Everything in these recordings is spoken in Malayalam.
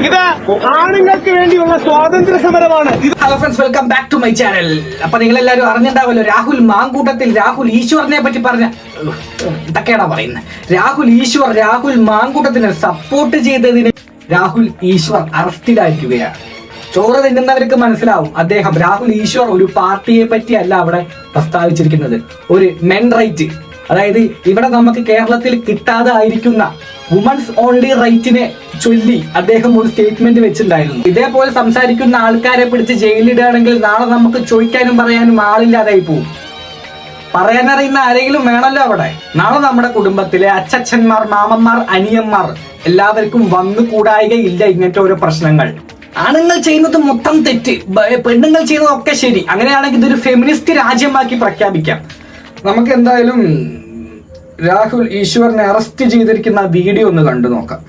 ഇത് ആണുങ്ങൾക്ക് വേണ്ടിയുള്ള സ്വാതന്ത്ര്യ സമരമാണ്. Hello friends, welcome back to my channel. അപ്പൊ നിങ്ങൾ എല്ലാവരും അറിഞ്ഞിട്ടുണ്ടാവല്ലോ, രാഹുൽ മാങ്കൂട്ടത്തിൽ രാഹുൽ ഈശ്വറിനെ പറ്റി പറഞ്ഞ ഇതൊക്കെയാണോ പറയുന്നത്. രാഹുൽ മാങ്കൂട്ടത്തിനെ സപ്പോർട്ട് ചെയ്തതിന് രാഹുൽ ഈശ്വർ അറസ്റ്റിലായിരിക്കുകയാണ്. ചോറ് തിന്നുന്നവർക്ക് മനസ്സിലാവും, അദ്ദേഹം രാഹുൽ ഈശ്വർ ഒരു പാർട്ടിയെ പറ്റിയല്ല അവിടെ പ്രസ്താവിച്ചിരിക്കുന്നത്, ഒരു മെൻ റൈറ്റ്, അതായത് ഇവിടെ നമുക്ക് കേരളത്തിൽ കിട്ടാതെ ആയിരിക്കുന്ന വുമൻസ് ഓൺലി റൈറ്റിനെ ചൊല്ലി അദ്ദേഹം ഒരു സ്റ്റേറ്റ്മെന്റ് വെച്ചിട്ടുണ്ടായിരുന്നു. ഇതേപോലെ സംസാരിക്കുന്ന ആൾക്കാരെ പിടിച്ച് ജയിലിടുകയാണെങ്കിൽ നാളെ നമുക്ക് ചോദിക്കാനും പറയാനും ആളില്ലാതായി പോകും. പറയാനറിയുന്ന ആരെങ്കിലും വേണമല്ലോ അവിടെ. നാളെ നമ്മുടെ കുടുംബത്തിലെ അച്ചച്ചന്മാർ, മാമന്മാർ, അനിയന്മാർ എല്ലാവർക്കും വന്നു കൂടായികയില്ല ഇങ്ങനത്തെ ഓരോ പ്രശ്നങ്ങൾ. ആണുങ്ങൾ ചെയ്യുന്നത് മൊത്തം തെറ്റ്, പെണ്ണുങ്ങൾ ചെയ്യുന്നതൊക്കെ ശരി. അങ്ങനെയാണെങ്കിൽ ഇതൊരു ഫെമിനിസ്റ്റ് രാജ്യമാക്കി പ്രഖ്യാപിക്കാം. നമുക്ക് എന്തായാലും രാഹുൽ ഈശ്വറിനെ അറസ്റ്റ് ചെയ്തിരിക്കുന്ന വീഡിയോ ഒന്ന് കണ്ടു നോക്കാം.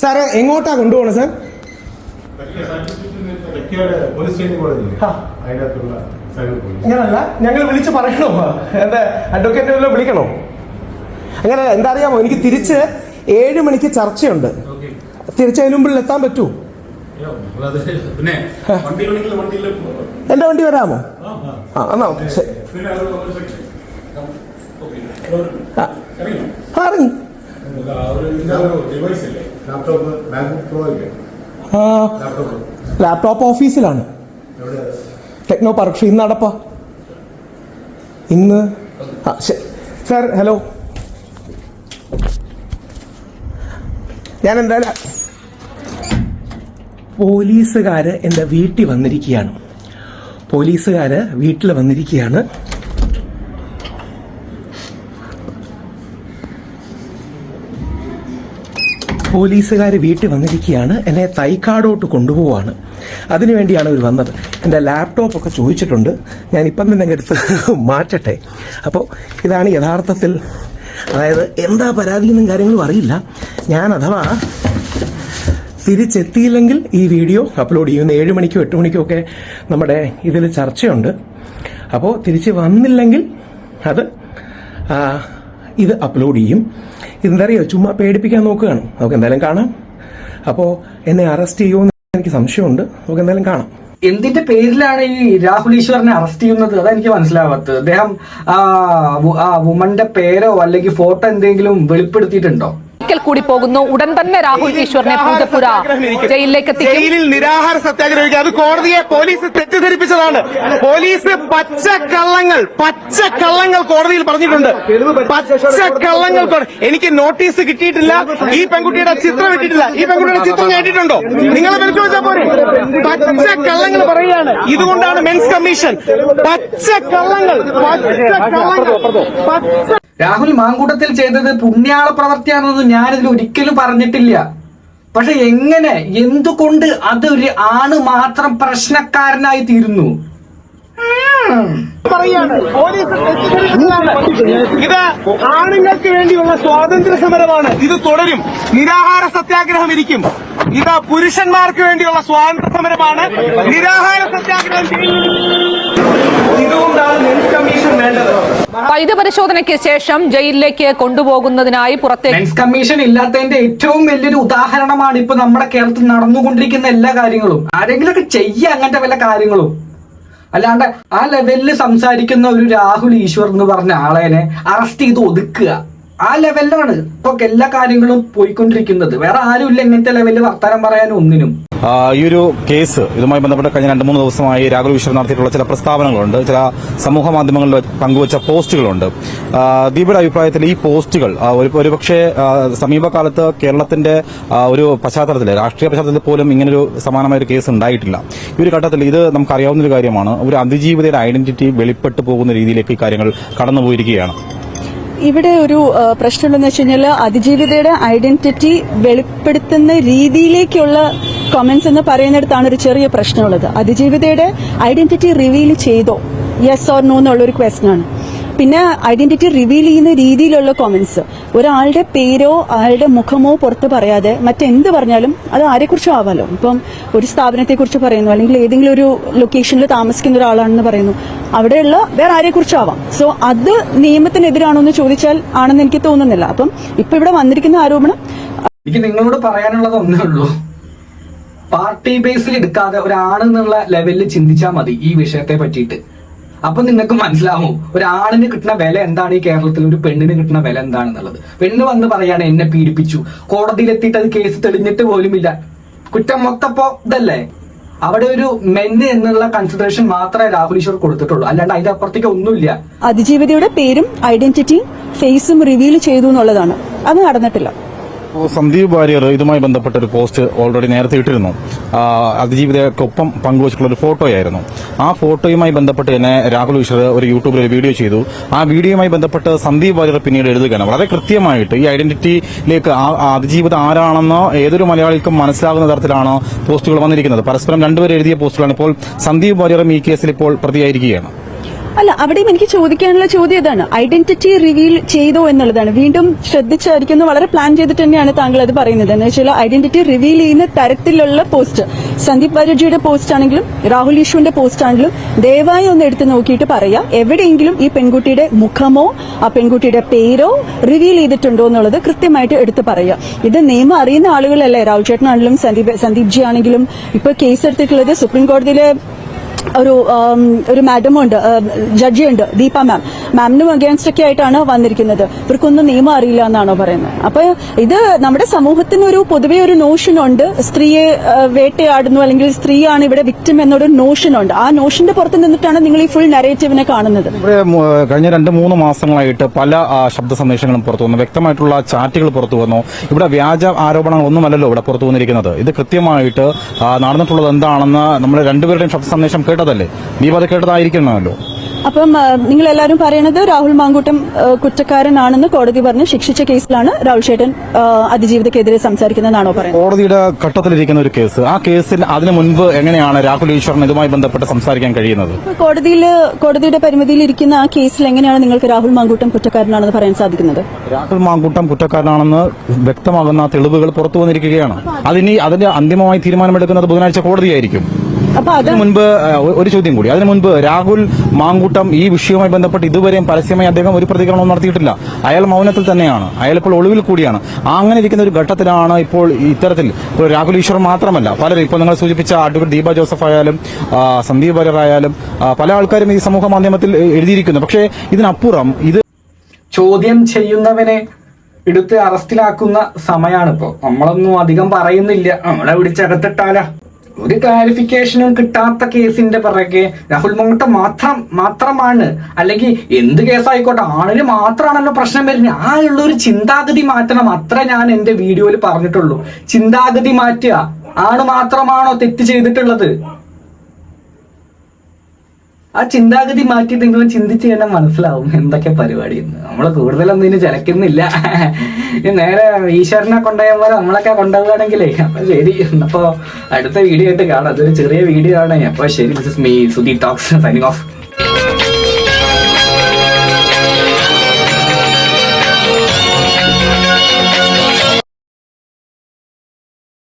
സാറ് എങ്ങോട്ടാ കൊണ്ടുപോകണം സാർ? അങ്ങനല്ല, ഞങ്ങൾ വിളിച്ച് പറയണോ? എന്താ അഡ്വക്കേറ്റ് വിളിക്കണോ? അങ്ങനെ എന്താ അറിയാമോ, എനിക്ക് തിരിച്ച് 7 മണിക്ക് ചർച്ചയുണ്ട്. തിരിച്ചതിന് മുമ്പിൽ എത്താൻ പറ്റൂ? എന്റെ വണ്ടി വരാമോ? എന്നാ ഇറങ്ങി. ലാപ്ടോപ്പ് ഓഫീസിലാണ്, ടെക്നോ പാർക്ക്. ഇന്ന് അടപ്പാ ഇന്ന്. സാർ ഹലോ, ഞാൻ എന്തായാലും പോലീസുകാര് എൻ്റെ വീട്ടിൽ വന്നിരിക്കുകയാണ്. പോലീസുകാര് വീട്ടിൽ വന്നിരിക്കുകയാണ്. എന്നെ തൈക്കാടോട്ട് കൊണ്ടുപോവാണ്. അതിനുവേണ്ടിയാണ് ഇവർ വന്നത്. എൻ്റെ ലാപ്ടോപ്പൊക്കെ ചോദിച്ചിട്ടുണ്ട്. ഞാൻ ഇപ്പം തന്നെ എടുത്ത് മാറ്റട്ടെ. അപ്പോൾ ഇതാണ് യഥാർത്ഥത്തിൽ, അതായത് എന്താ പരാതിയെന്നും കാര്യങ്ങളും അറിയില്ല. ഞാൻ അഥവാ തിരിച്ചെത്തിയില്ലെങ്കിൽ ഈ വീഡിയോ അപ്ലോഡ് ചെയ്യുന്ന 7 മണിക്കോ 8 മണിക്കോ ഒക്കെ നമ്മുടെ ഇതിൽ ചർച്ചയുണ്ട്. അപ്പോൾ തിരിച്ച് വന്നില്ലെങ്കിൽ ഇത് അപ്ലോഡ് ചെയ്യും. ഇതെന്തറിയോ, ചുമ്മാ പേടിപ്പിക്കാൻ നോക്കുകയാണ്. നമുക്ക് എന്തായാലും കാണാം. അപ്പോൾ എന്നെ അറസ്റ്റ് ചെയ്യുമോ എനിക്ക് സംശയമുണ്ട്. നമുക്ക് എന്തായാലും കാണാം. എന്തിന്റെ പേരിലാണ് ഈ രാഹുൽ ഈശ്വറിനെ അറസ്റ്റ് ചെയ്യുന്നത്? അതെനിക്ക് മനസ്സിലാവാത്തത്. അദ്ദേഹം വുമന്റെ പേരോ അല്ലെങ്കിൽ ഫോട്ടോ എന്തെങ്കിലും വെളിപ്പെടുത്തിയിട്ടുണ്ടോ? കൂടി പോകുന്നു. ഉടൻ തന്നെ രാഹുൽ ഈശ്വറിനെ പൂജപ്പുര ജയിലിലേക്ക് എത്തിക്കും. ജയിലിൽ നിരാഹാര സത്യാഗ്രഹിക്കുക. അത് കോടതിയെ പോലീസ് തെറ്റിദ്ധരിപ്പിച്ചതാണ്. പോലീസ് പച്ചക്കള്ളങ്ങൾ കോടതിയിൽ പറഞ്ഞിട്ടുണ്ട്. പച്ചക്കള്ളങ്ങൾ. എനിക്ക് നോട്ടീസ് കിട്ടിയിട്ടില്ല, ഈ പെൺകുട്ടിയുടെ ചിത്രം ഇട്ടിട്ടില്ല. ഈ പെൺകുട്ടിയുടെ ചിത്രം ഞാൻ ഇട്ടിട്ടുണ്ടോ? നിങ്ങളെ പരിശോധിച്ചാൽ പോരെ. പച്ചക്കള്ളങ്ങൾ പറയുകയാണ്. ഇതുകൊണ്ടാണ് മെൻസ് കമ്മീഷൻ. പച്ചക്കള്ളങ്ങൾ. രാഹുൽ മാങ്കൂട്ടത്തിൽ ചെയ്തത് പുണ്യാള പ്രവർത്തിയാണെന്ന് ഞാനിതിൽ ഒരിക്കലും പറഞ്ഞിട്ടില്ല. പക്ഷെ എന്തുകൊണ്ട് അതൊരു ആണ് മാത്രം പ്രശ്നക്കാരനായി തീരുന്നു? ഇത് ആണുങ്ങൾക്ക് വേണ്ടിയുള്ള സ്വാതന്ത്ര്യ സമരമാണ്. ഇത് തുടരും. നിരാഹാര സത്യാഗ്രഹം ഇരിക്കും. ഇത് പുരുഷന്മാർക്ക് വേണ്ടിയുള്ള സ്വാതന്ത്ര്യ സമരമാണ്. നിരാഹാര സത്യാഗ്രഹം. ഇതുകൊണ്ടാണ് മെൻസ് കമ്മീഷൻ വേണ്ടത്. വൈദ്യപരിശോധനയ്ക്ക് ശേഷം ജയിലിലേക്ക് കൊണ്ടുപോകുന്നതിനായി പുറത്തേക്ക്. മെൻസ് കമ്മീഷൻ ഇല്ലാത്തതിന്റെ ഏറ്റവും വലിയൊരു ഉദാഹരണമാണ് ഇപ്പൊ നമ്മുടെ കേരളത്തിൽ നടന്നുകൊണ്ടിരിക്കുന്ന എല്ലാ കാര്യങ്ങളും. ആരെങ്കിലൊക്കെ ചെയ്യുക അങ്ങനത്തെ വല്ല കാര്യങ്ങളും. അല്ലാണ്ട് ആ ലെവലിൽ സംസാരിക്കുന്ന ഒരു രാഹുൽ ഈശ്വർ എന്ന് പറഞ്ഞ ആളേനെ അറസ്റ്റ് ചെയ്ത് ഒതുക്കുക, ആ ലെവലിലാണ് ഇപ്പൊ എല്ലാ കാര്യങ്ങളും പോയിക്കൊണ്ടിരിക്കുന്നത്. വേറെ ആരുമില്ല ഇങ്ങനത്തെ ലെവലിൽ വർത്തമാനം പറയാനും ഒന്നിനും. ഈ ഒരു കേസ് ഇതുമായി ബന്ധപ്പെട്ട് കഴിഞ്ഞ 2-3 ദിവസമായി രാഹുൽ ഈശ്വർ നടത്തിയിട്ടുള്ള ചില പ്രസ്താവനകളുണ്ട്, ചില സമൂഹ മാധ്യമങ്ങളിൽ പങ്കുവച്ച പോസ്റ്റുകളുണ്ട്. ദീപയുടെ അഭിപ്രായത്തിൽ ഈ പോസ്റ്റുകൾ ഒരുപക്ഷെ സമീപകാലത്ത് കേരളത്തിന്റെ ഒരു പശ്ചാത്തലത്തിൽ, രാഷ്ട്രീയ പശ്ചാത്തലത്തിൽ പോലും ഇങ്ങനൊരു സമാനമായ ഒരു കേസ് ഉണ്ടായിട്ടില്ല. ഈ ഒരു ഘട്ടത്തിൽ ഇത് നമുക്കറിയാവുന്ന ഒരു കാര്യമാണ്. ഒരു അതിജീവിതയുടെ ഐഡന്റിറ്റി വെളിപ്പെട്ടു പോകുന്ന രീതിയിലേക്ക് ഈ കാര്യങ്ങൾ കടന്നുപോയിരിക്കുകയാണ്. ഇവിടെ ഒരു പ്രശ്നമുണ്ടെന്ന് വെച്ച് കഴിഞ്ഞാൽ അതിജീവിതയുടെ ഐഡന്റിറ്റി വെളിപ്പെടുത്തുന്ന രീതിയിലേക്കുള്ള കമന്റ്സ് എന്ന് പറയുന്നിടത്താണ് ഒരു ചെറിയ പ്രശ്നമുള്ളത്. അതിജീവിതയുടെ ഐഡന്റിറ്റി റിവീൽ ചെയ്തോ, യെസ് ഓർ നോ എന്നുള്ളൊരു ക്വസ്റ്റ്യൻ ആണ്. പിന്നെ ഐഡന്റിറ്റി റിവീൽ ചെയ്യുന്ന രീതിയിലുള്ള കോമന്റ്സ്, ഒരാളുടെ പേരോ അയാളുടെ മുഖമോ പുറത്ത് പറയാതെ മറ്റെന്ത് പറഞ്ഞാലും അത് ആരെക്കുറിച്ചും ആവാലോ. ഇപ്പം ഒരു സ്ഥാപനത്തെക്കുറിച്ച് പറയുന്നു, അല്ലെങ്കിൽ ഏതെങ്കിലും ഒരു ലൊക്കേഷനിൽ താമസിക്കുന്ന ഒരാളാണെന്ന് പറയുന്നു, അവിടെയുള്ള വേറെ ആരെക്കുറിച്ചും ആവാം. സോ അത് നിയമത്തിനെതിരാണോ എന്ന് ചോദിച്ചാൽ ആണെന്ന് എനിക്ക് തോന്നുന്നില്ല. അപ്പം ഇപ്പൊ ഇവിടെ വന്നിരിക്കുന്ന ആരോപണം, എനിക്ക് നിങ്ങളോട് പറയാനുള്ളത് ഒന്നേ ഉള്ളൂ, പാർട്ടി ബേസിൽ എടുക്കാതെ ഒരാണെന്നുള്ള ലെവലിൽ ചിന്തിച്ചാൽ മതി ഈ വിഷയത്തെ പറ്റിയിട്ട്. അപ്പൊ നിങ്ങൾക്ക് മനസ്സിലാവും ഒരാണിന് കിട്ടുന്ന വില എന്താണ് ഈ കേരളത്തിൽ, ഒരു പെണ്ണിന് കിട്ടുന്ന വില എന്താണെന്നുള്ളത്. പെണ്ണ് വന്ന് പറയാണ് എന്നെ പീഡിപ്പിച്ചു, കോടതിയിലെത്തിയിട്ട് അത് കേസ് തെളിഞ്ഞിട്ട് പോലുമില്ല, കുറ്റം മൊത്തപ്പോ ഇതല്ലേ. അവിടെ ഒരു മെന്ന് എന്നുള്ള കൺസിഡറേഷൻ മാത്രമേ രാഹുൽ ഈശ്വർ കൊടുത്തിട്ടുള്ളൂ, അല്ലാണ്ട് അതിന്റെ അപ്പുറത്തേക്ക് ഒന്നുമില്ല. അതിജീവിതയുടെ പേരും ഐഡന്റിറ്റിയും ഫേസും റിവീൽ ചെയ്തു എന്നുള്ളതാണ്. അത് നടന്നിട്ടില്ല. സന്ദീപ് വാര്യർ ഇതുമായി ബന്ധപ്പെട്ട ഒരു പോസ്റ്റ് ഓൾറെഡി നേരത്തെ ഇട്ടിരുന്നു. അതിജീവിതയ്ക്കൊപ്പം പങ്കുവച്ചിട്ടുള്ള ഒരു ഫോട്ടോയായിരുന്നു. ആ ഫോട്ടോയുമായി ബന്ധപ്പെട്ട് തന്നെ രാഹുൽ ഈശ്വർ ഒരു യൂട്യൂബിൽ ഒരു വീഡിയോ ചെയ്തു. ആ വീഡിയോയുമായി ബന്ധപ്പെട്ട് സന്ദീപ് വാര്യർ പിന്നീട് എഴുതുകയാണ് വളരെ കൃത്യമായിട്ട് ഈ ഐഡന്റിറ്റിയിലേക്ക് അതിജീവിത ആരാണെന്ന് ഏതൊരു മലയാളിക്കും മനസ്സിലാകുന്ന തരത്തിലാണ് പോസ്റ്റുകൾ വന്നിരിക്കുന്നത്. പരസ്പരം രണ്ടുപേർ എഴുതിയ പോസ്റ്റുകളാണ്. ഇപ്പോൾ സന്ദീപ് വാര്യറും ഈ കേസിൽ ഇപ്പോൾ പ്രതിയായിരിക്കുകയാണ്. അല്ല, അവിടെയും എനിക്ക് ചോദിക്കാനുള്ള ചോദ്യം ഇതാണ്, ഐഡന്റിറ്റി റിവീൽ ചെയ്തോ എന്നുള്ളതാണ്. വീണ്ടും ശ്രദ്ധിച്ചായിരിക്കുന്നു, വളരെ പ്ലാൻ ചെയ്തിട്ട് തന്നെയാണ് താങ്കൾ അത് പറയുന്നത്. എന്ന് വെച്ചാൽ ഐഡന്റിറ്റി റിവീൽ ചെയ്യുന്ന തരത്തിലുള്ള പോസ്റ്റ്, സന്ദീപ് വാര്യർജിയുടെ പോസ്റ്റ് ആണെങ്കിലും രാഹുൽ ഈശ്വറിന്റെ പോസ്റ്റ് ആണെങ്കിലും ദയവായി ഒന്ന് എടുത്ത് നോക്കിയിട്ട് പറയാം, എവിടെയെങ്കിലും ഈ പെൺകുട്ടിയുടെ മുഖമോ ആ പെൺകുട്ടിയുടെ പേരോ റിവീൽ ചെയ്തിട്ടുണ്ടോ എന്നുള്ളത് കൃത്യമായിട്ട് എടുത്ത് പറയാം. ഇത് നിയമം അറിയുന്ന ആളുകളല്ലേ, രാഹുൽ ചേട്ടനാണെങ്കിലും സന്ദീപ് ജി ആണെങ്കിലും. ഇപ്പൊ കേസ് എടുത്തിട്ടുള്ളത് സുപ്രീം കോടതിയിലെ ഒരു മാഡമുണ്ട്, ജഡ്ജിയുണ്ട്, ദീപ മാമിനും അഗേൻസ്റ്റ് ഒക്കെ ആയിട്ടാണ് വന്നിരിക്കുന്നത്. ഇവർക്കൊന്നും നിയമം അറിയില്ല എന്നാണോ പറയുന്നത്? അപ്പൊ ഇത് നമ്മുടെ സമൂഹത്തിന് ഒരു പൊതുവെ ഒരു നോഷൻ ഉണ്ട്, സ്ത്രീയെ വേട്ടയാടുന്നു അല്ലെങ്കിൽ സ്ത്രീയാണ് ഇവിടെ വിക്ടിം എന്നൊരു നോഷൻ ഉണ്ട്. ആ നോഷന്റെ പുറത്ത് നിന്നിട്ടാണ് നിങ്ങൾ ഈ ഫുൾ നരേറ്റീവിനെ കാണുന്നത്. ഇവിടെ കഴിഞ്ഞ 2-3 മാസങ്ങളായിട്ട് പല ശബ്ദ സന്ദേശങ്ങളും പുറത്തു വന്നു, വ്യക്തമായിട്ടുള്ള ചാറ്റുകൾ പുറത്തു വന്നു. ഇവിടെ വ്യാജ ആരോപണങ്ങളൊന്നുമല്ലല്ലോ ഇവിടെ പുറത്തു വന്നിരിക്കുന്നത്. ഇത് കൃത്യമായിട്ട് നടന്നിട്ടുള്ളത് എന്താണെന്ന് നമ്മൾ രണ്ടുപേരുടെയും ശബ്ദ സന്ദേശം കേട്ടതല്ലേ, നീ അത് കേട്ടതായിരിക്കണമല്ലോ. അപ്പം നിങ്ങൾ എല്ലാവരും പറയണത് രാഹുൽ മാങ്കൂട്ടം കുറ്റക്കാരനാണെന്ന് കോടതി പറഞ്ഞ് ശിക്ഷിച്ച കേസിലാണ് രാഹുൽ ചേട്ടൻ അതിജീവിതക്കെതിരെ സംസാരിക്കുന്നതെന്നാണോ പറയുന്നത്? കോടതിയുടെ ഘട്ടത്തിലിരിക്കുന്ന ഒരു കേസ്, ആ കേസിൽ അതിനു മുൻപ് എങ്ങനെയാണ് രാഹുൽ ഈശ്വറിന് ഇതുമായി ബന്ധപ്പെട്ട് സംസാരിക്കാൻ കഴിയുന്നത്? കോടതിയുടെ പരിമിതിയിൽ ഇരിക്കുന്ന ആ കേസിൽ എങ്ങനെയാണ് നിങ്ങൾക്ക് രാഹുൽ മാങ്കൂട്ടം കുറ്റക്കാരനാണെന്ന് പറയാൻ സാധിക്കുന്നത്? രാഹുൽ മാങ്കൂട്ടം കുറ്റക്കാരനാണെന്ന് വ്യക്തമാകുന്ന തെളിവുകൾ പുറത്തു വന്നിരിക്കുകയാണ്. അതിന്റെ അന്തിമമായി തീരുമാനമെടുക്കുന്നത് ബുധനാഴ്ച കോടതിയായിരിക്കും. അതിനു മുൻപ് ഒരു ചോദ്യം കൂടി, അതിനു മുൻപ് രാഹുൽ മാങ്കൂട്ടം ഈ വിഷയവുമായി ബന്ധപ്പെട്ട് ഇതുവരെയും പരസ്യമായി അദ്ദേഹം ഒരു പ്രതികരണവും നടത്തിയിട്ടില്ല. അയാൾ മൗനത്തിൽ തന്നെയാണ്, അയാൾ ഇപ്പോൾ ഒളിവിൽ കൂടിയാണ്. അങ്ങനെ ഇരിക്കുന്ന ഒരു ഘട്ടത്തിലാണ് ഇപ്പോൾ ഇത്തരത്തിൽ രാഹുൽ ഈശ്വർ മാത്രമല്ല പലരും, ഇപ്പോൾ നിങ്ങൾ സൂചിപ്പിച്ച അഡ്വക്കേറ്റ് ദീപ ജോസഫ് ആയാലും സന്ദീപ് വാര്യർ ആയാലും പല ആൾക്കാരും ഈ സമൂഹ മാധ്യമത്തിൽ എഴുതിയിരിക്കുന്നു. പക്ഷേ ഇതിനപ്പുറം ഇത് ചോദ്യം ചെയ്യുന്നവനെ എടുത്ത് അറസ്റ്റിലാക്കുന്ന സമയമാണിപ്പോ. നമ്മളൊന്നും അധികം പറയുന്നില്ല, നമ്മളെ പിടിച്ചകത്തിട്ടാല. ഒരു ക്ലാരിഫിക്കേഷനും കിട്ടാത്ത കേസിന്റെ പിറകെ രാഹുൽ മാങ്കൂട്ടം മാത്രമാണ്, അല്ലെങ്കിൽ എന്ത് കേസായിക്കോട്ടെ ആണിന് മാത്രമാണല്ലോ പ്രശ്നം വരുന്നത്. ആ ഉള്ളൊരു ചിന്താഗതി മാറ്റണം, അത്ര ഞാൻ എന്റെ വീഡിയോയിൽ പറഞ്ഞിട്ടുള്ളൂ. ചിന്താഗതി മാറ്റുക. ആണ് മാത്രമാണോ തെറ്റ് ചെയ്തിട്ടുള്ളത്? ആ ചിന്താഗതി മാറ്റി നിങ്ങൾ ചിന്തിച്ച് കഴിഞ്ഞാൽ മനസ്സിലാവും എന്തൊക്കെ പരിപാടി. നമ്മൾ കൂടുതലൊന്നും ഇതിന് ചലക്കുന്നില്ല. നേരെ ഈശ്വരനെ കൊണ്ടുപോയ പോലെ നമ്മളൊക്കെ കൊണ്ടുപോവുകയാണെങ്കിലേ അപ്പൊ ശരി. അപ്പൊ അടുത്ത വീഡിയോ ആയിട്ട് കാണാം. അതൊരു ചെറിയ വീഡിയോ ആണ്. അപ്പൊ ശരി, this is me Sudhi talks signing off.